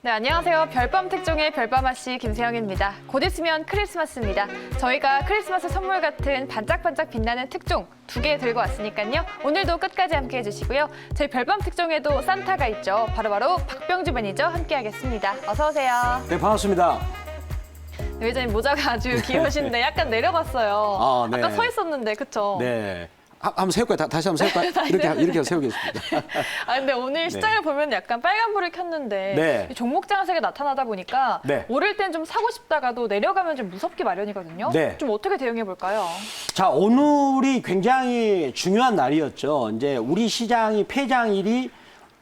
네, 안녕하세요. 별밤 특종의 별밤아씨 김세영입니다. 곧 있으면 크리스마스입니다. 저희가 크리스마스 선물 같은 반짝반짝 빛나는 특종 2개 들고 왔으니까요. 오늘도 끝까지 함께 해주시고요. 저희 별밤 특종에도 산타가 있죠. 바로바로 박병주 매니저 함께 하겠습니다. 어서 오세요. 네, 반갑습니다. 네, 회장님 모자가 아주 귀여우신데 약간 내려갔어요. 아, 네. 아까 서 있었는데, 그쵸? 네. 한번 세울까요? 다시 한번 세울까요? 이렇게 세우겠습니다. 아, 근데 오늘 시장을 보면 약간 빨간불을 켰는데 네. 이 종목 장세가 나타나다 보니까 네. 오를 땐 좀 사고 싶다가도 내려가면 좀 무섭기 마련이거든요. 네. 좀 어떻게 대응해 볼까요? 자, 오늘이 굉장히 중요한 날이었죠. 이제 우리 시장이 폐장일이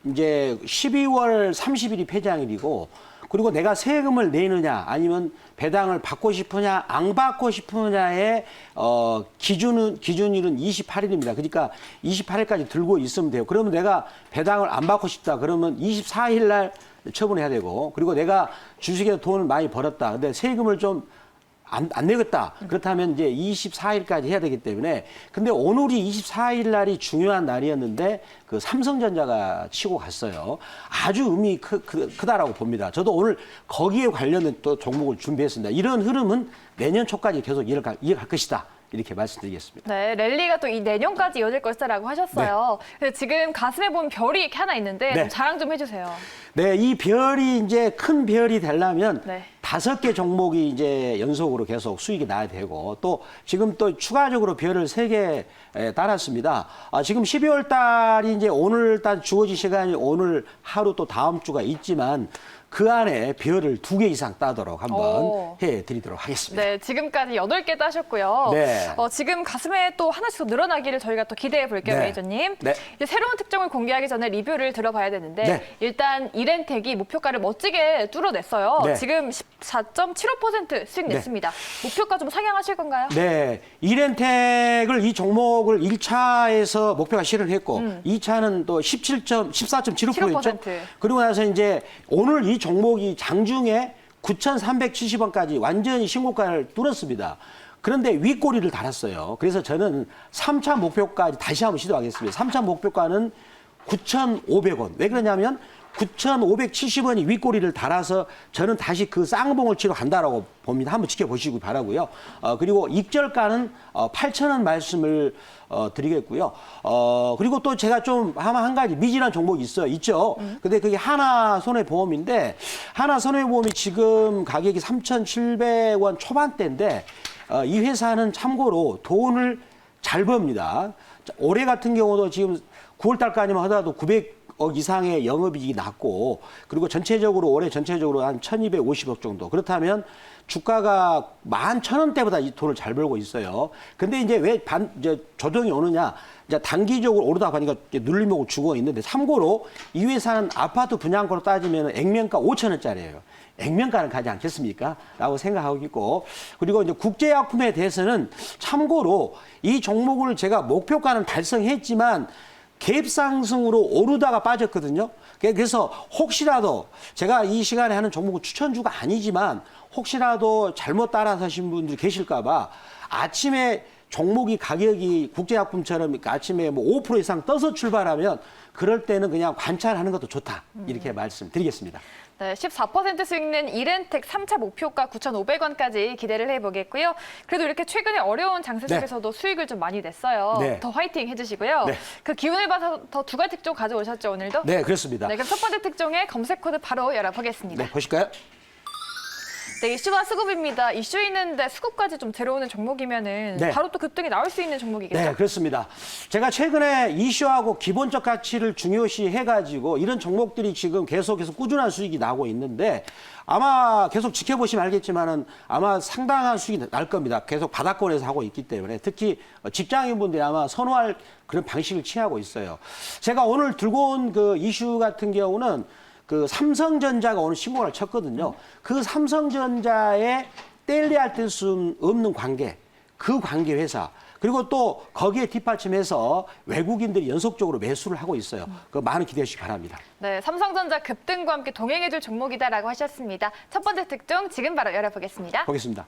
이제 12월 30일이 폐장일이고, 그리고 내가 세금을 내느냐 아니면 배당을 받고 싶으냐 안 받고 싶으냐의 기준일은 28일입니다. 그러니까 28일까지 들고 있으면 돼요. 그러면 내가 배당을 안 받고 싶다 그러면 24일 날 처분해야 되고, 그리고 내가 주식에 돈을 많이 벌었다. 근데 세금을 좀 안 내겠다. 그렇다면 이제 24일까지 해야 되기 때문에. 근데 오늘이 24일 날이 중요한 날이었는데 그 삼성전자가 치고 갔어요. 아주 의미 크다라고 봅니다. 저도 오늘 거기에 관련된 또 종목을 준비했습니다. 이런 흐름은 내년 초까지 계속 이어갈 것이다. 이렇게 말씀드리겠습니다. 네, 랠리가 또 이 내년까지 이어질 것이라고 하셨어요. 근데 지금 가슴에 보면 별이 이렇게 하나 있는데 좀 자랑 좀 해주세요. 네, 이 별이 이제 큰 별이 되려면 네. 5개 종목이 이제 연속으로 계속 수익이 나야 되고, 또 지금 또 추가적으로 별을 3개 따랐습니다. 지금 12월 달이 이제 오늘 달 주어진 시간이 오늘 하루 또 다음 주가 있지만 그 안에 별을 2개 이상 따도록 한번 해드리도록 하겠습니다. 네, 지금까지 8개 따셨고요. 네. 지금 가슴에 또 하나씩 더 늘어나기를 저희가 또 기대해 볼게요, 네. 매니저님. 네. 이제 새로운 특종을 공개하기 전에 리뷰를 들어봐야 되는데 네. 일단 이렌텍이 목표가를 멋지게 뚫어냈어요. 네. 지금 14.75% 수익 냈습니다. 목표가 좀 상향하실 건가요? 네, 이렌텍을 이 종목을 1차에서 목표가 실현했고 2차는 또 14.75%였죠. 15%. 그리고 나서 이제 오늘 이 종목이 장중에 9,370원까지 완전히 신고가를 뚫었습니다. 그런데 윗꼬리를 달았어요. 그래서 저는 3차 목표까지 다시 한번 시도하겠습니다. 3차 목표가는 9,500원. 왜 그러냐면 9,570원이 윗꼬리를 달아서 저는 다시 그 쌍봉을 치러 간다라고 봅니다. 한번 지켜보시기 바라고요. 그리고 익절가는 8,000원 말씀을 드리겠고요. 그리고 또 제가 좀 한 가지 미진한 종목이 있죠. 근데 그게 하나손해보험인데, 하나손해보험이 지금 가격이 3,700원 초반대인데 이 회사는 참고로 돈을 잘 법니다. 올해 같은 경우도 지금 9월 달까지만 하더라도 900억 이상의 영업이익이 났고, 그리고 전체적으로 올해 전체적으로 한 1,250억 정도. 그렇다면 주가가 11,000원대보다 이 돈을 잘 벌고 있어요. 근데 이제 왜 이제 조정이 오느냐? 이제 단기적으로 오르다 보니까 눌림목을 주고 있는데, 참고로 이 회사는 아파트 분양가로 따지면 액면가 5,000원짜리예요. 액면가는 가지 않겠습니까? 라고 생각하고 있고, 그리고 이제 국제약품에 대해서는 참고로 이 종목을 제가 목표가는 달성했지만 갭 상승으로 오르다가 빠졌거든요. 그래서 혹시라도 제가 이 시간에 하는 종목은 추천주가 아니지만 혹시라도 잘못 따라서신 분들이 계실까 봐 아침에 종목이 가격이 국제약품처럼 아침에 뭐 5% 이상 떠서 출발하면 그럴 때는 그냥 관찰하는 것도 좋다. 이렇게 말씀드리겠습니다. 네, 14% 수익 낸 이렌텍 3차 목표가 9,500원까지 기대를 해보겠고요. 그래도 이렇게 최근에 어려운 장세 속에서도 수익을 좀 많이 냈어요. 네. 더 화이팅 해주시고요. 네. 그 기운을 받아서 더 2가지 특종 가져오셨죠, 오늘도? 네, 그렇습니다. 네, 그럼 첫 번째 특종의 검색 코드 바로 열어보겠습니다. 네, 보실까요? 네, 이슈와 수급입니다. 이슈 있는데 수급까지 좀 들어오는 종목이면은 네. 바로 또 급등이 나올 수 있는 종목이겠죠? 네, 그렇습니다. 제가 최근에 이슈하고 기본적 가치를 중요시 해가지고 이런 종목들이 지금 계속해서 꾸준한 수익이 나고 있는데, 아마 계속 지켜보시면 알겠지만은 아마 상당한 수익이 날 겁니다. 계속 바닥권에서 하고 있기 때문에, 특히 직장인분들이 아마 선호할 그런 방식을 취하고 있어요. 제가 오늘 들고 온 그 이슈 같은 경우는 그 삼성전자가 오늘 신고를 쳤거든요. 그 삼성전자에 뗄래야 뗄 수 없는 관계, 그 관계 회사, 그리고 또 거기에 뒷받침해서 외국인들이 연속적으로 매수를 하고 있어요. 그 많은 기대해 주시기 바랍니다. 네, 삼성전자 급등과 함께 동행해줄 종목이다라고 하셨습니다. 첫 번째 특종 지금 바로 열어보겠습니다. 보겠습니다.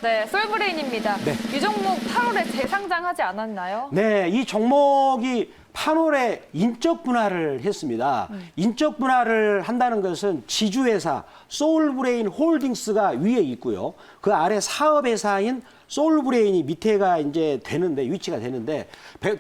네, 솔브레인입니다. 네. 이 종목 8월에 재상장하지 않았나요? 네, 이 종목이 판홀의 인적 분할을 했습니다. 인적 분할을 한다는 것은 지주회사 소울브레인 홀딩스가 위에 있고요. 그 아래 사업회사인 소울브레인이 밑에가 이제 되는데 위치가 되는데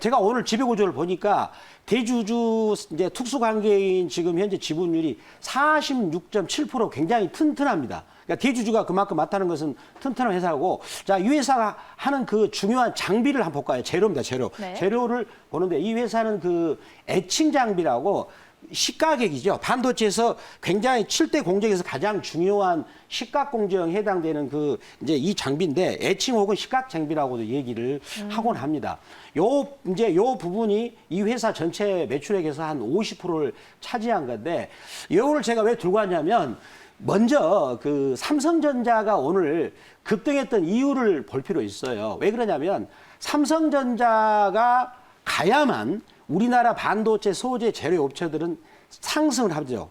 제가 오늘 지배구조를 보니까 대주주 이제 특수관계인 지금 현재 지분율이 46.7% 굉장히 튼튼합니다. 그러니까 대주주가 그만큼 많다는 것은 튼튼한 회사고, 자, 이 회사가 하는 그 중요한 장비를 한번 볼까요? 재료입니다, 재료. 네. 재료를 보는데 이 회사는 그 애칭 장비라고 시가격이죠. 반도체에서 굉장히 7대 공정에서 가장 중요한 시각 공정에 해당되는 그 이제 이 장비인데 애칭 혹은 시각 장비라고도 얘기를 하곤 합니다. 요 부분이 이 회사 전체 매출액에서 한 50%를 차지한 건데, 요거를 제가 왜 들고 왔냐면 먼저 그 삼성전자가 오늘 급등했던 이유를 볼 필요 있어요. 왜 그러냐면 삼성전자가 가야만 우리나라 반도체 소재 재료 업체들은 상승을 하죠.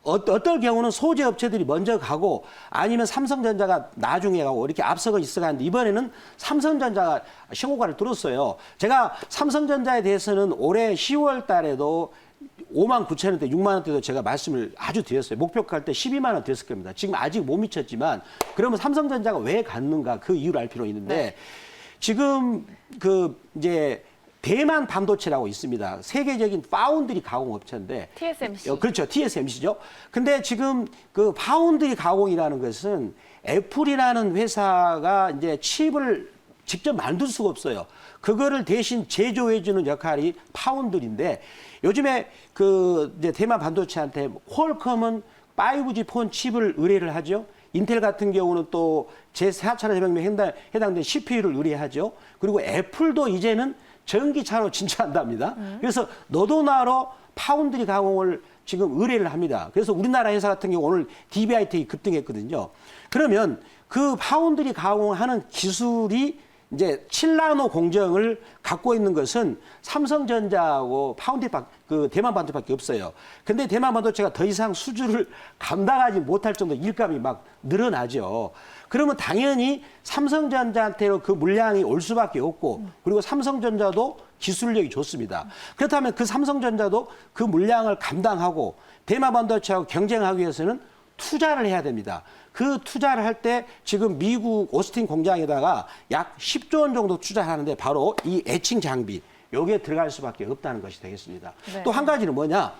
어떨 경우는 소재 업체들이 먼저 가고 아니면 삼성전자가 나중에 가고 이렇게 앞서가 있어가는데 이번에는 삼성전자가 신고가를 뚫었어요. 제가 삼성전자에 대해서는 올해 10월 달에도 5만 9천 원대, 6만 원대도 제가 말씀을 아주 드렸어요. 목표가 할 때 12만 원 됐을 겁니다. 지금 아직 못 미쳤지만 그러면 삼성전자가 왜 갔는가 그 이유를 알 필요 있는데 네. 지금 그 이제 대만 반도체라고 있습니다. 세계적인 파운드리 가공 업체인데 TSMC. 그렇죠. TSMC죠. 근데 지금 그 파운드리 가공이라는 것은 애플이라는 회사가 이제 칩을 직접 만들 수가 없어요. 그거를 대신 제조해주는 역할이 파운드리인데 요즘에 그 이제 대만 반도체한테 퀄컴은 5G 폰 칩을 의뢰를 하죠. 인텔 같은 경우는 또 제4차 산업혁명에 해당된 CPU를 의뢰하죠. 그리고 애플도 이제는 전기차로 진출한답니다. 그래서 너도 나로 파운드리 가공을 지금 의뢰를 합니다. 그래서 우리나라 회사 같은 경우 오늘 DBIT 급등했거든요. 그러면 그 파운드리 가공하는 기술이 이제 7나노 공정을 갖고 있는 것은 삼성전자하고 그 대만 반도체밖에 없어요. 근데 대만 반도체가 더 이상 수주를 감당하지 못할 정도 일감이 막 늘어나죠. 그러면 당연히 삼성전자한테로 그 물량이 올 수밖에 없고, 그리고 삼성전자도 기술력이 좋습니다. 그렇다면 그 삼성전자도 그 물량을 감당하고 대만 반도체하고 경쟁하기 위해서는 투자를 해야 됩니다. 그 투자를 할 때 지금 미국 오스틴 공장에다가 약 10조 원 정도 투자하는데 바로 이 애칭 장비, 요게 들어갈 수밖에 없다는 것이 되겠습니다. 네. 또 한 가지는 뭐냐?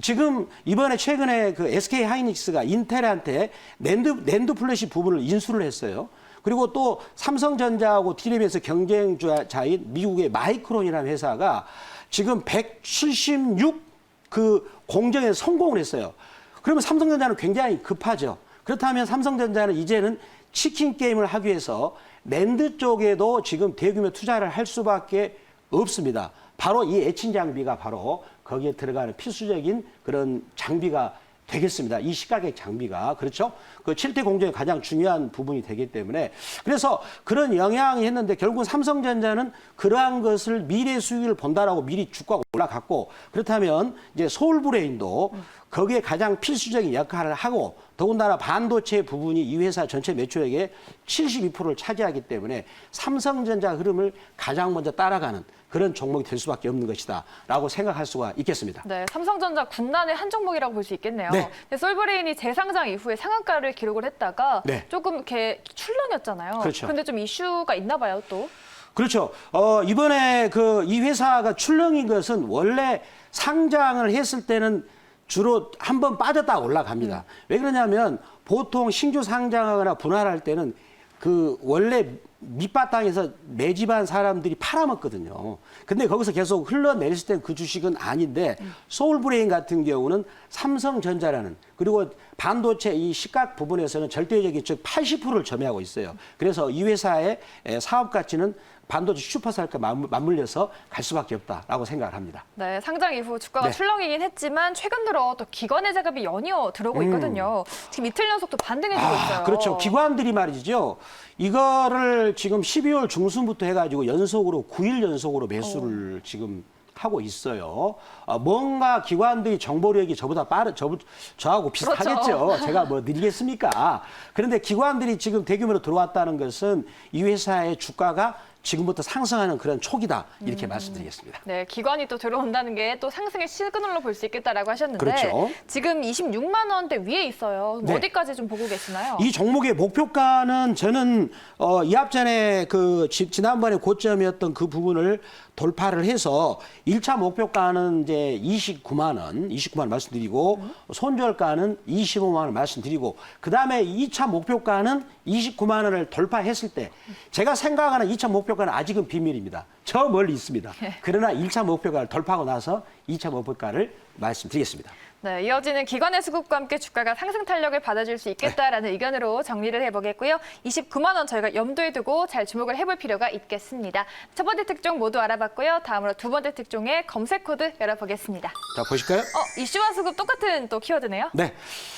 지금 이번에 최근에 그 SK 하이닉스가 인텔한테 낸드 플래시 부분을 인수를 했어요. 그리고 또 삼성전자하고 D램에서 경쟁자인 미국의 마이크론이라는 회사가 지금 176 그 공정에 성공을 했어요. 그러면 삼성전자는 굉장히 급하죠. 그렇다면 삼성전자는 이제는 치킨 게임을 하기 위해서 낸드 쪽에도 지금 대규모 투자를 할 수밖에 없습니다. 바로 이 애칭 장비가 바로 거기에 들어가는 필수적인 그런 장비가 되겠습니다. 이 시가격 장비가. 그렇죠? 그 7대 공정의 가장 중요한 부분이 되기 때문에. 그래서 그런 영향이 했는데 결국은 삼성전자는 그러한 것을 미래 수익을 본다라고 미리 주가가 올라갔고, 그렇다면 이제 소울브레인도 거기에 가장 필수적인 역할을 하고, 더군다나 반도체 부분이 이 회사 전체 매출액의 72%를 차지하기 때문에 삼성전자 흐름을 가장 먼저 따라가는 그런 종목이 될 수밖에 없는 것이다 라고 생각할 수가 있겠습니다. 네, 삼성전자 군단의 한 종목이라고 볼 수 있겠네요. 네. 근데 솔브레인이 재상장 이후에 상한가를 기록을 했다가 네. 조금 이렇게 출렁였잖아요. 그렇죠. 근데 좀 이슈가 있나 봐요, 또. 그렇죠. 이번에 이 회사가 출렁인 것은 원래 상장을 했을 때는 주로 한번 빠졌다 올라갑니다. 왜 그러냐면 보통 신규 상장하거나 분할할 때는 그 원래 밑바탕에서 매집한 사람들이 팔아먹거든요. 근데 거기서 계속 흘러내렸을 때 그 주식은 아닌데 소울브레인 같은 경우는 삼성전자라는, 그리고 반도체 이 시각 부분에서는 절대적인 즉 80%를 점유하고 있어요. 그래서 이 회사의 사업 가치는 반도체 슈퍼사이클과 맞물려서 갈 수밖에 없다라고 생각을 합니다. 네, 상장 이후 주가가 네. 출렁이긴 했지만 최근 들어 또 기관의 자금이 연이어 들어오고 있거든요. 지금 이틀 연속 또 반등해주고 있어요. 그렇죠. 기관들이 말이죠. 이거를 지금 12월 중순부터 해가지고 연속으로 9일 연속으로 매수를 지금 하고 있어요. 뭔가 기관들이 정보력이 저보다 저하고 비슷하겠죠. 그렇죠. 제가 뭐 느리겠습니까? 그런데 기관들이 지금 대규모로 들어왔다는 것은 이 회사의 주가가 지금부터 상승하는 그런 초기다 이렇게 말씀드리겠습니다. 네, 기관이 또 들어온다는 게 또 상승의 시그널로 볼 수 있겠다라고 하셨는데 그렇죠. 지금 26만 원대 위에 있어요. 그럼 네. 어디까지 좀 보고 계시나요? 이 종목의 목표가는 저는 이합전에 그 지난번에 고점이었던 그 부분을 돌파를 해서 1차 목표가는 이제 29만 원 말씀드리고 손절가는 25만 원 말씀드리고 그다음에 2차 목표가는 29만 원을 돌파했을 때 제가 생각하는 2차 목표가는 아직은 비밀입니다. 저 멀리 있습니다. 그러나 1차 목표가를 돌파하고 나서 2차 목표가를 말씀드리겠습니다. 네, 이어지는 기관의 수급과 함께 주가가 상승 탄력을 받아줄 수 있겠다라는 의견으로 정리를 해보겠고요. 29만 원 저희가 염두에 두고 잘 주목을 해볼 필요가 있겠습니다. 첫 번째 특종 모두 알아봤고요. 다음으로 두 번째 특종의 검색 코드 열어보겠습니다. 자, 보실까요? 이슈와 수급 똑같은 또 키워드네요. 네.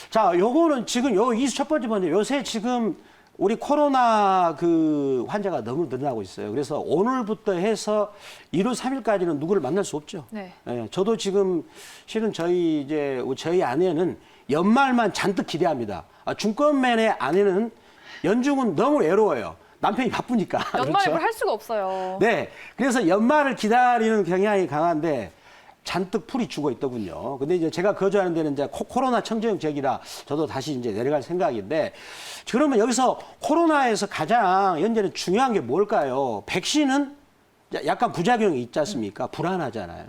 자, 요거는 지금 이수 첫 번째 먼저 요새 지금 우리 코로나 그 환자가 너무 늘어나고 있어요. 그래서 오늘부터 해서 1월 3일까지는 누구를 만날 수 없죠. 네. 예, 저도 지금 실은 저희 아내는 연말만 잔뜩 기대합니다. 중권맨의 아내는 연중은 너무 외로워요. 남편이 바쁘니까. 연말을 그렇죠? 할 수가 없어요. 네. 그래서 연말을 기다리는 경향이 강한데 잔뜩 풀이 죽어 있더군요. 근데 이제 제가 거주하는 데는 이제 코로나 청정역 지역이라 저도 다시 이제 내려갈 생각인데 그러면 여기서 코로나에서 가장 현재는 중요한 게 뭘까요? 백신은 약간 부작용이 있지 않습니까? 불안하잖아요.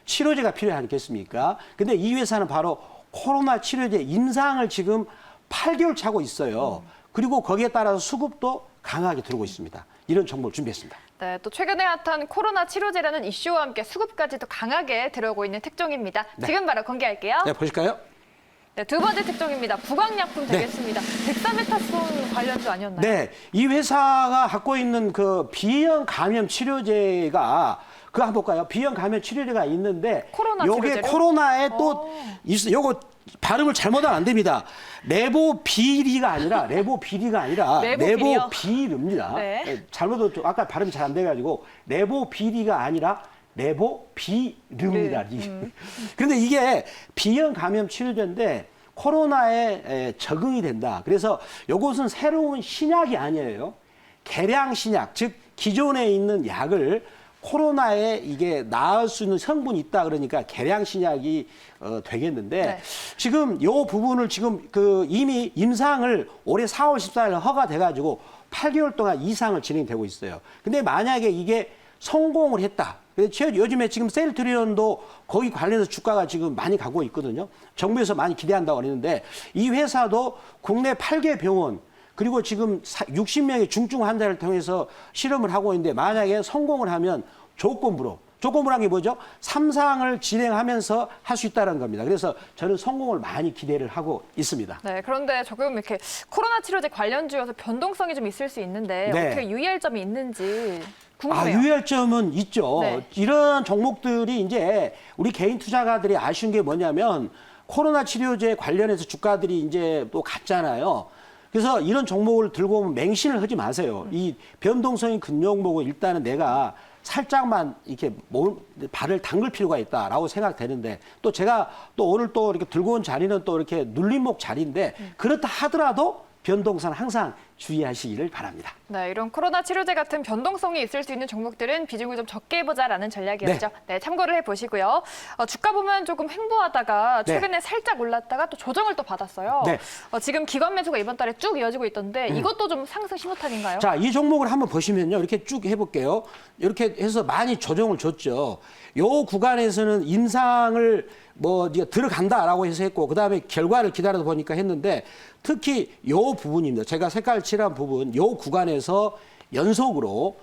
치료제가 필요하지 않겠습니까? 근데 이 회사는 바로 코로나 치료제 임상을 지금 8개월 차고 있어요. 그리고 거기에 따라서 수급도 강하게 들어오고 있습니다. 이런 정보를 준비했습니다. 네, 또 최근에 핫한 코로나 치료제라는 이슈와 함께 수급까지도 강하게 들어오고 있는 특종입니다. 네. 지금 바로 공개할게요. 네, 보실까요? 네, 두 번째 특종입니다. 부강약품 되겠습니다. 덱사메타손 관련주 아니었나요? 네, 이 회사가 갖고 있는 그 비형 감염 치료제가 그거 한번 볼까요? 비형 감염 치료제가 있는데 코로나 요게 치료제요? 코로나에 또 요거 발음을 잘못하면 안 됩니다. 레보비리가 아니라 레보비리요? 레보비르입니다. 네. 잘못도 아까 발음이 잘 안 돼가지고 레보비리가 아니라 레보비르입니다. 그런데 이게 비형 감염 치료제인데 코로나에 적응이 된다. 그래서 이것은 새로운 신약이 아니에요. 개량 신약, 즉 기존에 있는 약을 코로나에 이게 나을 수 있는 성분이 있다 그러니까 개량 신약이 되겠는데 네. 지금 요 부분을 지금 그 이미 임상을 올해 4월 14일 허가돼 가지고 8개월 동안 이상을 진행되고 있어요. 근데 만약에 이게 성공을 했다. 요즘에 지금 셀트리온도 거기 관련해서 주가가 지금 많이 가고 있거든요. 정부에서 많이 기대한다고 그랬는데 이 회사도 국내 8개 병원 그리고 지금 60명의 중증 환자를 통해서 실험을 하고 있는데 만약에 성공을 하면 조건부란 게 뭐죠? 3상을 진행하면서 할 수 있다는 겁니다. 그래서 저는 성공을 많이 기대를 하고 있습니다. 네, 그런데 조금 이렇게 코로나 치료제 관련주여서 변동성이 좀 있을 수 있는데 네. 어떻게 유의할 점이 있는지 궁금해요. 유의할 점은 있죠. 네. 이런 종목들이 이제 우리 개인 투자가들이 아쉬운 게 뭐냐면 코로나 치료제 관련해서 주가들이 이제 또 갔잖아요. 그래서 이런 종목을 들고 오면 맹신을 하지 마세요. 이 변동성이 큰 종목은 일단은 내가 살짝만 이렇게 발을 담글 필요가 있다라고 생각되는데 또 제가 또 오늘 또 이렇게 들고 온 자리는 또 이렇게 눌림목 자리인데 그렇다 하더라도 변동성은 항상 주의하시기를 바랍니다. 네, 이런 코로나 치료제 같은 변동성이 있을 수 있는 종목들은 비중을 좀 적게 해보자라는 전략이었죠. 네, 참고를 해보시고요. 주가 보면 조금 횡보하다가 최근에 살짝 올랐다가 또 조정을 또 받았어요. 네. 지금 기관 매수가 이번 달에 쭉 이어지고 있던데 이것도 좀 상승 신호탄인가요? 자, 이 종목을 한번 보시면요. 이렇게 쭉 해볼게요. 이렇게 해서 많이 조정을 줬죠. 요 구간에서는 임상을 네가 들어간다라고 해서 했고 그다음에 결과를 기다려다 보니까 했는데 특히 요 부분입니다. 제가 색깔 칠한 부분 요 구간에서 연속으로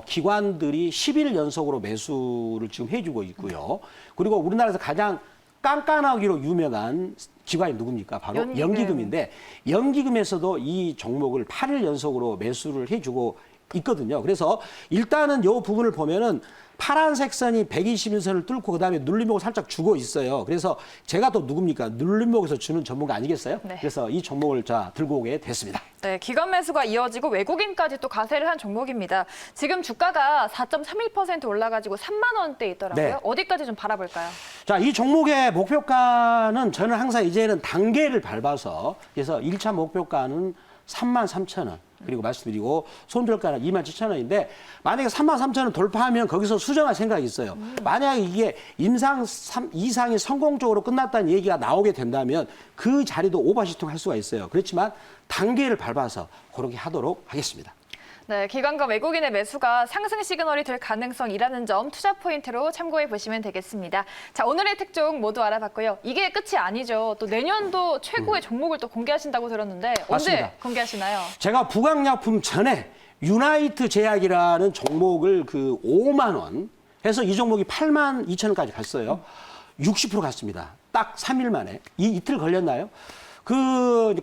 기관들이 10일 연속으로 매수를 지금 해주고 있고요. 그리고 우리나라에서 가장 깐깐하기로 유명한 기관이 누굽니까? 바로 연기금인데 연기금에서도 이 종목을 8일 연속으로 매수를 해주고 있거든요. 그래서 일단은 요 부분을 보면은 파란색 선이 120일선을 뚫고 그다음에 눌림목을 살짝 주고 있어요. 그래서 제가 또 누굽니까? 눌림목에서 주는 전문가 아니겠어요? 네. 그래서 이 종목을 들고 오게 됐습니다. 네, 기관 매수가 이어지고 외국인까지 또 가세를 한 종목입니다. 지금 주가가 4.31% 올라가지고 3만 원대 있더라고요. 네. 어디까지 좀 바라볼까요? 자, 이 종목의 목표가는 저는 항상 이제는 단계를 밟아서 그래서 1차 목표가는 33,000원. 그리고 말씀드리고 손절가는 27,000원인데 만약에 33,000원 돌파하면 거기서 수정할 생각이 있어요. 만약에 이게 임상 이상이 성공적으로 끝났다는 얘기가 나오게 된다면 그 자리도 오버슈팅 할 수가 있어요. 그렇지만 단계를 밟아서 그렇게 하도록 하겠습니다. 네, 기관과 외국인의 매수가 상승 시그널이 될 가능성이라는 점 투자 포인트로 참고해 보시면 되겠습니다. 자, 오늘의 특종 모두 알아봤고요. 이게 끝이 아니죠. 또 내년도 최고의 종목을 또 공개하신다고 들었는데 맞습니다. 언제 공개하시나요? 제가 부강약품 전에 유나이트 제약이라는 종목을 그 5만 원 해서 이 종목이 8만 2천 원까지 갔어요. 60% 갔습니다. 딱 3일 만에. 이틀 걸렸나요? 그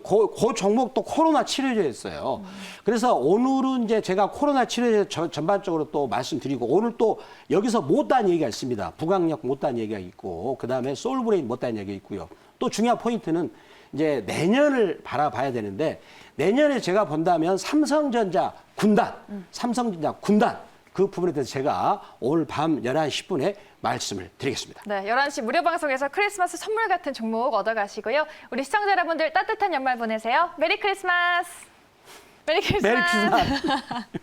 종목도 코로나 치료제였어요. 그래서 오늘은 이제 제가 코로나 치료제 전반적으로 또 말씀드리고 오늘 또 여기서 못다한 얘기가 있습니다. 부강력 못다한 얘기가 있고 그다음에 솔브레인 못다한 얘기가 있고요. 또 중요한 포인트는 이제 내년을 바라봐야 되는데 내년에 제가 본다면 삼성전자 군단 그 부분에 대해서 제가 오늘 밤 11시 10분에 말씀을 드리겠습니다. 네, 11시 무료 방송에서 크리스마스 선물 같은 종목 얻어가시고요. 우리 시청자 여러분들 따뜻한 연말 보내세요. 메리 크리스마스! 메리 크리스마스! 메리 크리스마스!